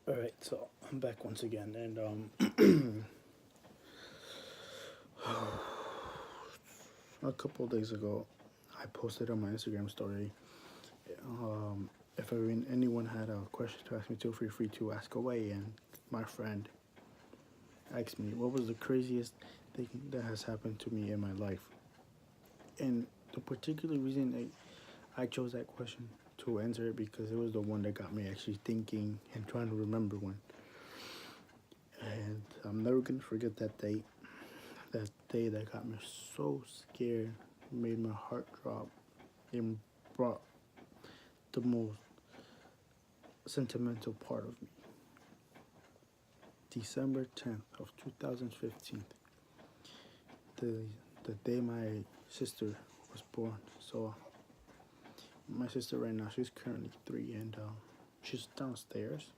All right, so I'm back once again, and a couple of days ago, I posted on my Instagram story. If anyone had a question to ask me, feel free to ask away. And my friend asked me, "What was the craziest thing that has happened to me in my life?" And the particular reason I chose that question to answer it because it was the one that got me actually thinking and trying to remember one. And I'm never gonna forget that day. That day that got me so scared, made my heart drop, and brought the most sentimental part of me. December 10th of 2015, the the day my sister was born. So my sister right now, she's currently 3, and she's downstairs.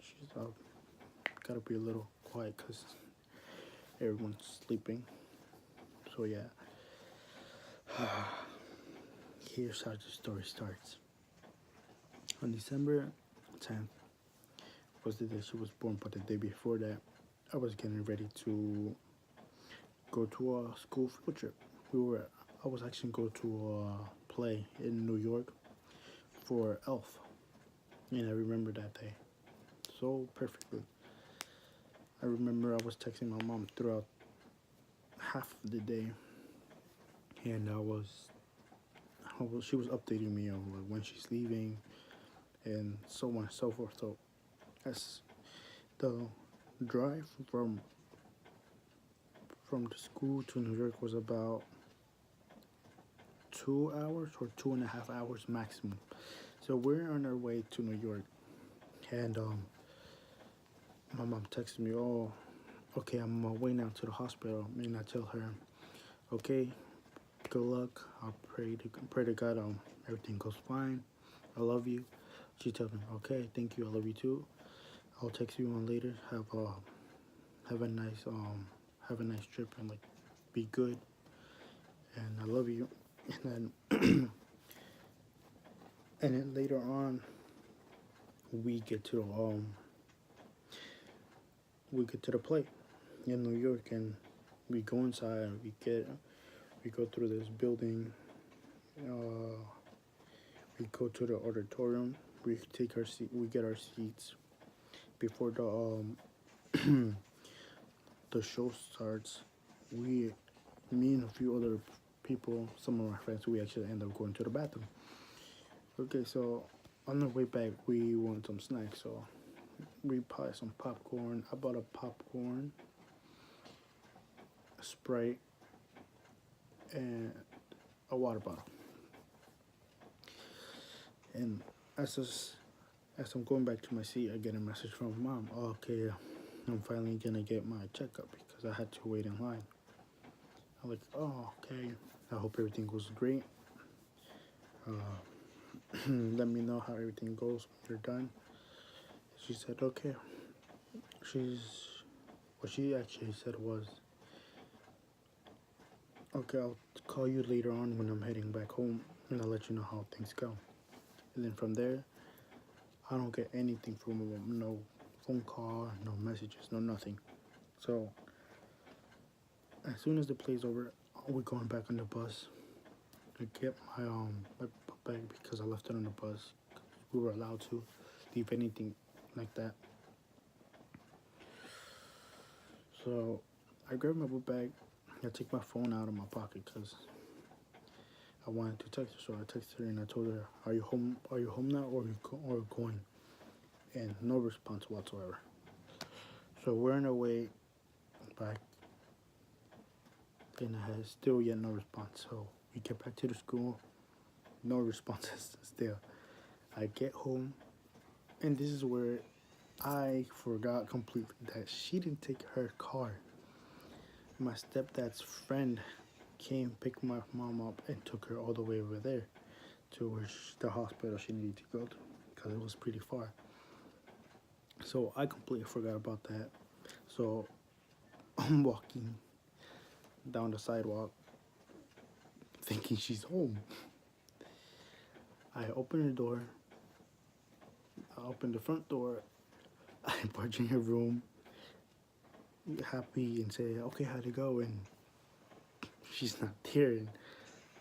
She's gotta be a little quiet because everyone's sleeping. So yeah, here's how the story starts. On December 10th was the day she was born, but the day before that, I was getting ready to go to a school field trip. I was actually going to play in New York for Elf, and I remember that day so perfectly. I remember I was texting my mom throughout half of the day, and she was updating me on like when she's leaving and so on and so forth. So as the drive from the school to New York was about 2 hours or 2.5 hours maximum. So we're on our way to New York, and my mom texted me, "Oh, okay, I'm on my way now to the hospital." And I tell her, "Okay, good luck. I'll pray to God everything goes fine. I love you." She tells me, "Okay, thank you. I love you too. I'll text you on later. Have a nice have a nice trip and like be good. And I love you." And then and then later on, we get to we get to the play in New York, and we go inside. We go through this building. Uh, we go to the auditorium. We take our seat. We get our seats before the show starts. We, me and a few other people, some of my friends, we actually end up going to the bathroom. Okay, so on the way back, we want some snacks. So we buy some popcorn. I bought a popcorn, a Sprite, and a water bottle. And as us, as I'm going back to my seat, I get a message from mom. "Oh, okay, I'm finally gonna get my checkup because I had to wait in line." I'm like, "Oh, okay. I hope everything goes great. Let me know how everything goes when you're done." She said, "Okay." She's what she actually said was, "Okay, I'll call you later on when I'm heading back home, and I'll let you know how things go." And then from there, I don't get anything from her, no phone call, no messages, no nothing. So as soon as the play's over, we're going back on the bus to get my bag because I left it on the bus. We were allowed to leave anything like that. So I grabbed my book bag. I take my phone out of my pocket because I wanted to text her. So I texted her and I told her, "Are you home? Are you home now, or going?" And no response whatsoever. So we're on our way back, and I had still yet no response. So we get back to the school, no responses still. I get home, and this is where I forgot completely that she didn't take her car. My stepdad's friend came, picked my mom up, and took her all the way over there to the hospital she needed to go to because it was pretty far. So I completely forgot about that. So I'm walking down the sidewalk thinking she's home. I open the door, I open the front door, I barge in her room, happy, and say, okay, how'd it go? And she's not there. And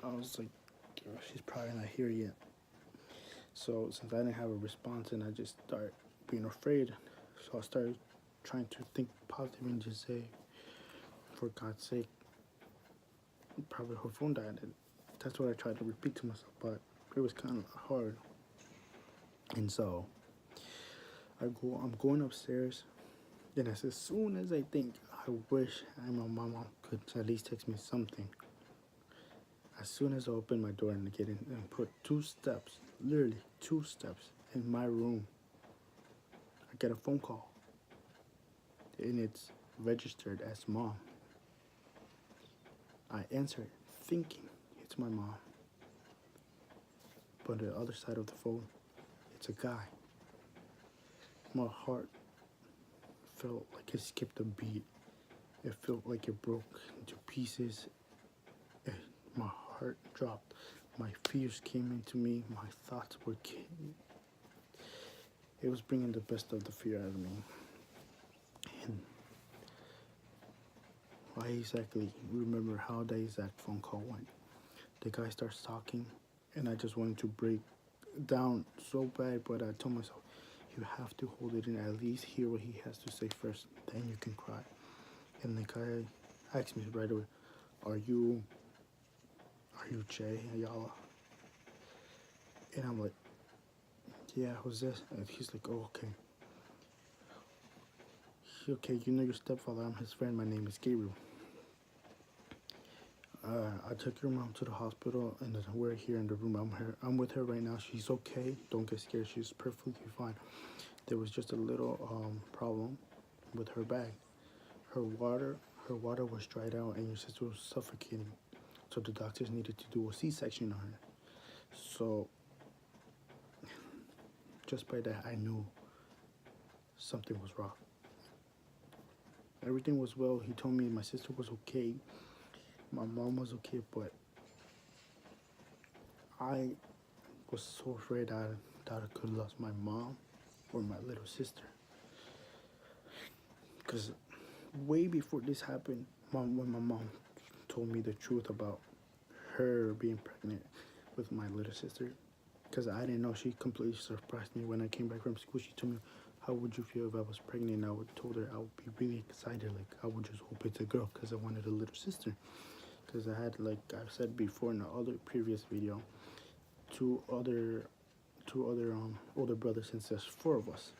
I was like, she's probably not here yet. So since I didn't have a response, and I just started being afraid, so I started trying to think positive and just say, for God's sake, probably her phone died. And that's what I tried to repeat to myself, but it was kind of hard. And so I'm going upstairs, and as soon as I think, I wish my mom could at least text me something. As soon as I open my door and get in and put 2 steps, literally 2 steps in my room, I get a phone call. And it's registered as mom. I answer it thinking it's my mom. But on the other side of the phone, it's a guy. My heart felt like it skipped a beat. It felt like it broke into pieces. And my heart dropped. My fears came into me. My thoughts were it was bringing the best of the fear out of me. And I exactly remember how the exact phone call went. The guy starts talking, and I just wanted to break down so bad, but I told myself, you have to hold it in, at least hear what he has to say first, then you can cry. And the guy asked me right away, are you Jay Ayala? And I'm like, yeah, who's this? And he's like, oh, okay. Okay, you know your stepfather, I'm his friend, my name is Gabriel. I took your mom to the hospital, and we're here in the room. I'm with her right now. She's okay. Don't get scared. She's perfectly fine. There was just a little problem with her bag. Her water was dried out, and your sister was suffocating. So the doctors needed to do a C-section on her. So just by that, I knew something was wrong. Everything was well. He told me my sister was okay. My mom was okay, but I was so afraid that I could have lost my mom or my little sister. Because way before this happened, when my mom told me the truth about her being pregnant with my little sister, because I didn't know, she completely surprised me when I came back from school. She told me, how would you feel if I was pregnant? And I told her I would be really excited. Like, I would just hope it's a girl, because I wanted a little sister. Because I had, like I've said before in the other previous video, two other older brothers and sisters, 4 of us,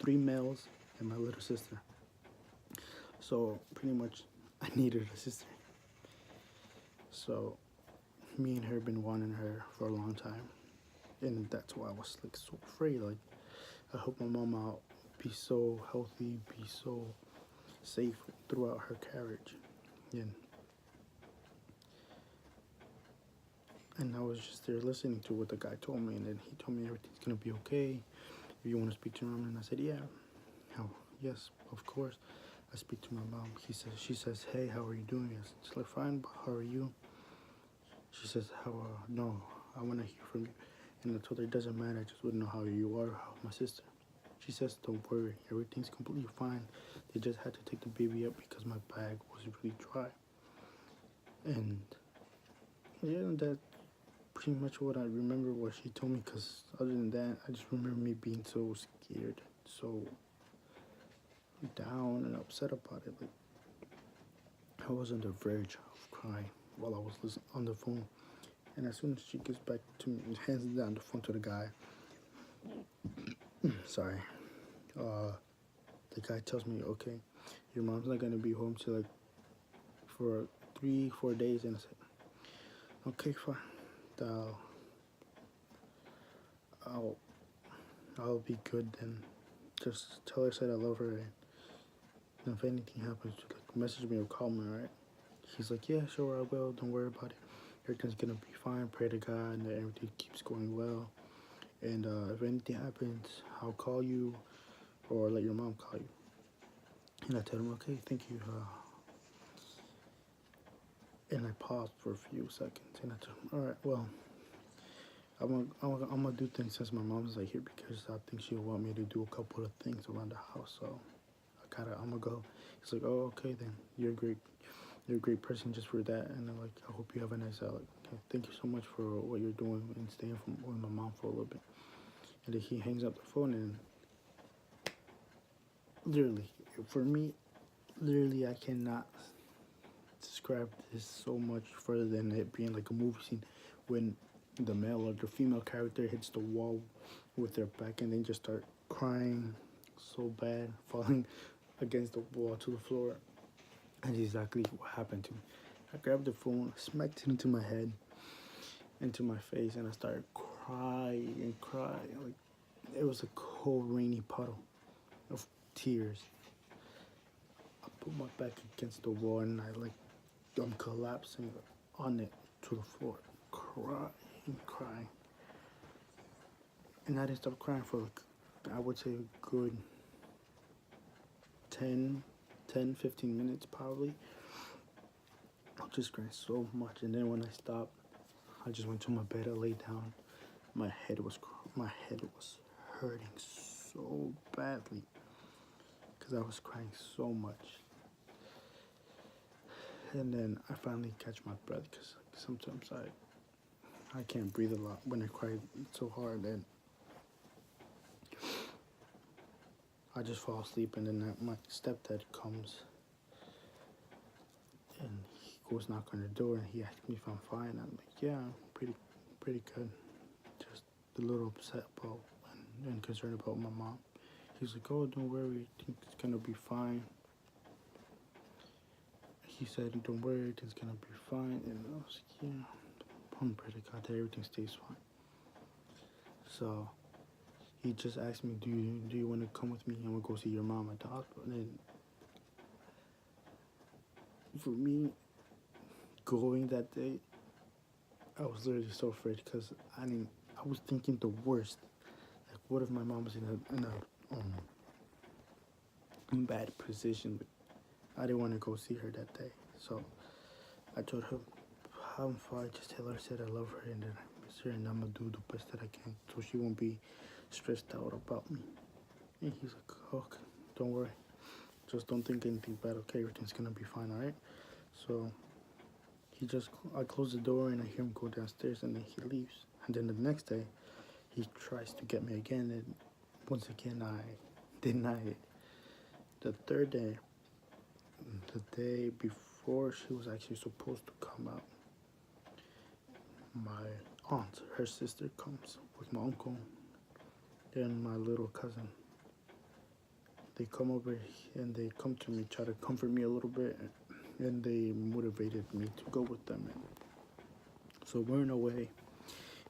3 males and my little sister. So pretty much I needed a sister. So me and her been wanting her for a long time, and that's why I was like so afraid. Like, I hope my mom out be so healthy, be so safe throughout her carriage. And I was just there listening to what the guy told me, and then he told me everything's gonna be okay. If you want to speak to your mom, and I said, yeah. Yes, of course. I speak to my mom. She says, hey, how are you doing? She's like, fine, but how are you? She says, no, I want to hear from you. And I told her, it doesn't matter, I just wouldn't know how you are, how my sister. She says, don't worry, everything's completely fine. They just had to take the baby up because my bag was really dry. And yeah, that's pretty much what I remember what she told me, because other than that, I just remember me being so scared, so down and upset about it. Like, I was on the verge of crying while I was listening on the phone. And as soon as she gets back to me and hands down the phone to the guy, sorry, the guy tells me, okay, your mom's not gonna be home till like for 3-4 days. And I said, okay, fine, I'll be good then. Just tell her I said I love her, and if anything happens, like, message me or call me, alright? He's like, yeah, sure, I will, don't worry about it. Everything's gonna be fine, pray to God, and that everything keeps going well. And if anything happens, I'll call you, or let your mom call you. And I tell him, okay, thank you. And I paused for a few seconds, and I told him, all right, well, I'm gonna do things since my mom's like here because I think she'll want me to do a couple of things around the house. So I'm gonna go. He's like, oh, okay, then you're a great person just for that. And I'm like, I hope you have a nice like, okay, thank you so much for what you're doing and staying with my mom for a little bit. And then he hangs up the phone and literally, for me, literally, I cannot describe this so much further than it being like a movie scene when the male or the female character hits the wall with their back and then just start crying so bad, falling against the wall to the floor. That's exactly what happened to me. I grabbed the phone, smacked it into my head, into my face, and I started crying and crying. Like it was a cold, rainy puddle of tears. I put my back against the wall and I'm collapsing on it to the floor, crying. And I didn't stop crying for like, I would say a good 15 minutes probably. I just cried so much. And then when I stopped, I just went to my bed, I laid down. My head was hurting so badly because I was crying so much. And then I finally catch my breath because sometimes I can't breathe a lot when I cry so hard, and I just fall asleep. And then my stepdad comes and he goes knock on the door and he asks me if I'm fine. I'm like, yeah, I'm pretty good. Just a little upset about and concerned about my mom. He's like, oh, don't worry, I think it's gonna be fine. He said, don't worry, everything's gonna be fine. And I was like, yeah, I'm pretty God that everything stays fine. So he just asked me, do you want to come with me and we'll go see your mom at the hospital? And for me, going that day, I was literally so afraid because I was thinking the worst. Like, what if my mom was in a bad position? But I didn't want to go see her that day. So I told her, I'm fine. Just tell her I said I love her and that I miss her and I'm going to do the best that I can so she won't be stressed out about me. And he's like, okay, don't worry. Just don't think anything bad, okay? Everything's going to be fine, all right? So I close the door and I hear him go downstairs and then he leaves. And then the next day, he tries to get me again and once again I deny it. The third day, the day before she was actually supposed to come out, my aunt, her sister comes with my uncle and my little cousin. They come over and they come to me, try to comfort me a little bit, and they motivated me to go with them. And so we're in a way,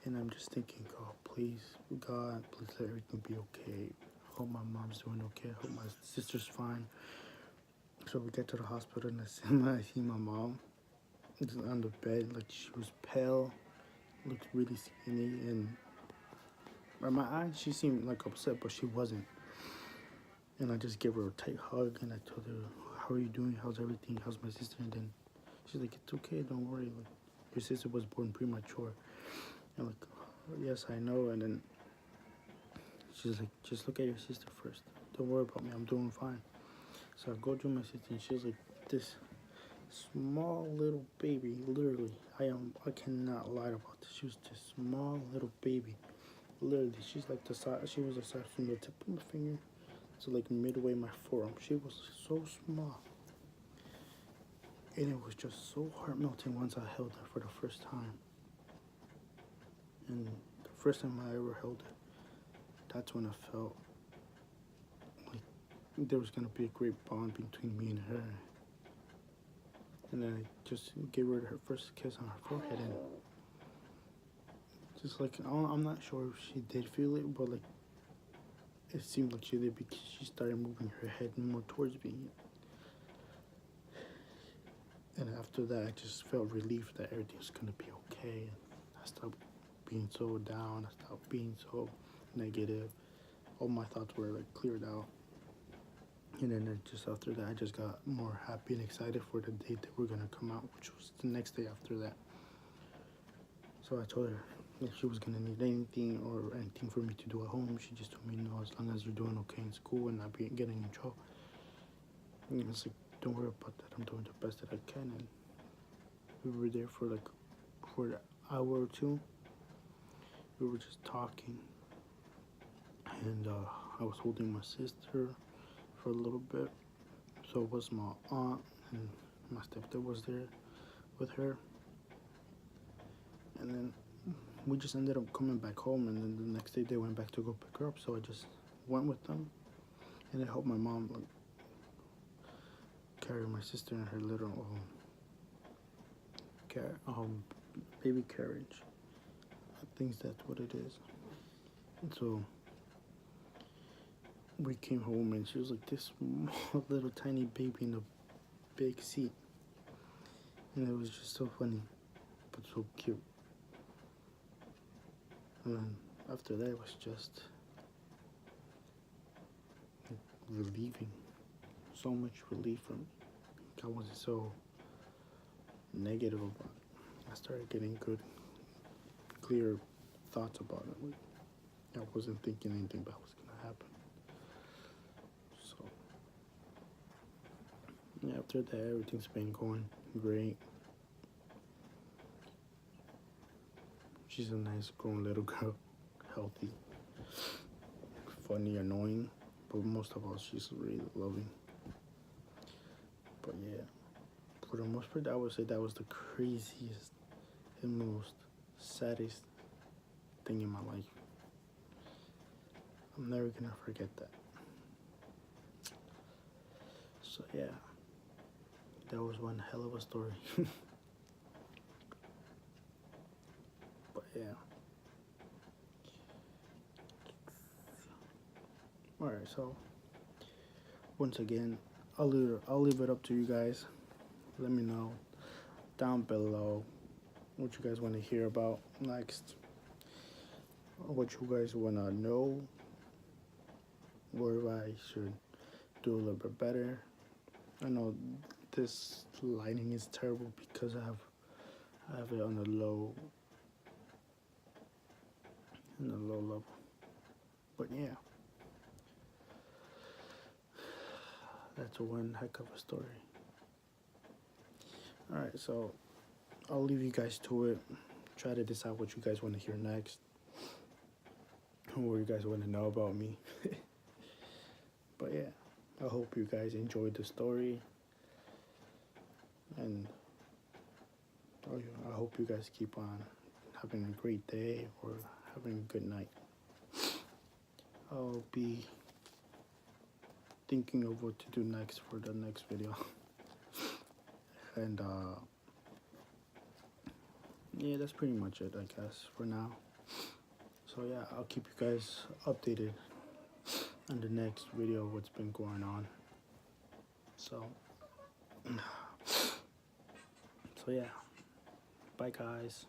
and I'm just thinking, oh, please, God, please let everything be okay. I hope my mom's doing okay. I hope my sister's fine. So we get to the hospital and I see my mom on the bed, like she was pale, looked really skinny, and in my eyes she seemed like upset, but she wasn't. And I just gave her a tight hug and I told her, how are you doing? How's everything? How's my sister? And then she's like, it's okay, don't worry. Like, your sister was born premature. And like, oh, yes, I know. And then she's like, just look at your sister first. Don't worry about me. I'm doing fine. So I go to my sister and she's like this small little baby. Literally, I cannot lie about this. She was this small little baby. Literally, she's like the size. She was the size from the tip of my finger to like midway my forearm. She was so small. And it was just so heart-melting once I held her for the first time. And the first time I ever held her, that's when I felt like there was going to be a great bond between me and her. And then I just gave her first kiss on her forehead. And just like, I'm not sure if she did feel it, but like, it seemed like she did because she started moving her head more towards me. And after that, I just felt relief that everything was going to be okay. I stopped being so down. I stopped being so negative. All my thoughts were like cleared out. And then just after that, I just got more happy and excited for the date that we're going to come out, which was the next day after that. So I told her, if she was gonna need anything or anything for me to do at home. She just told me, no, as long as you're doing okay in school and not getting in trouble. And it's like, don't worry about that. I'm doing the best that I can. And we were there for an hour or two. We were just talking, and I was holding my sister for a little bit. So it was my aunt, and my stepdad was there with her. And then we just ended up coming back home, and then the next day they went back to go pick her up. So I just went with them, and I helped my mom carry my sister in her little baby carriage. I think that's what it is. And so we came home, and she was like this small little tiny baby in a big seat, and it was just so funny, but so cute. And then after that, it was just relieving, so much relief from me. I wasn't so negative about it. I started getting good, clear thoughts about it. Like, I wasn't thinking anything bad was gonna happen. So yeah, after that, everything's been going great. She's a nice grown little girl, healthy, funny, annoying, but most of all, she's really loving. But yeah, for the most part, I would say that was the craziest and most saddest thing in my life. I'm never gonna forget that. So yeah, that was one hell of a story. But yeah. Alright, so once again, I'll leave it up to you guys. Let me know down below what you guys want to hear about next, what you guys want to know, where I should do a little bit better. I know this lighting is terrible because I have it on a low level. But yeah, that's one heck of a story. Alright, so I'll leave you guys to it. Try to decide what you guys want to hear next, or what you guys want to know about me. But yeah, I hope you guys enjoyed the story, and I hope you guys keep on having a great day or having a good night. I'll be thinking of what to do next for the next video. And yeah, that's pretty much it, I guess, for now. So yeah, I'll keep you guys updated on the next video, what's been going on. So yeah, bye guys.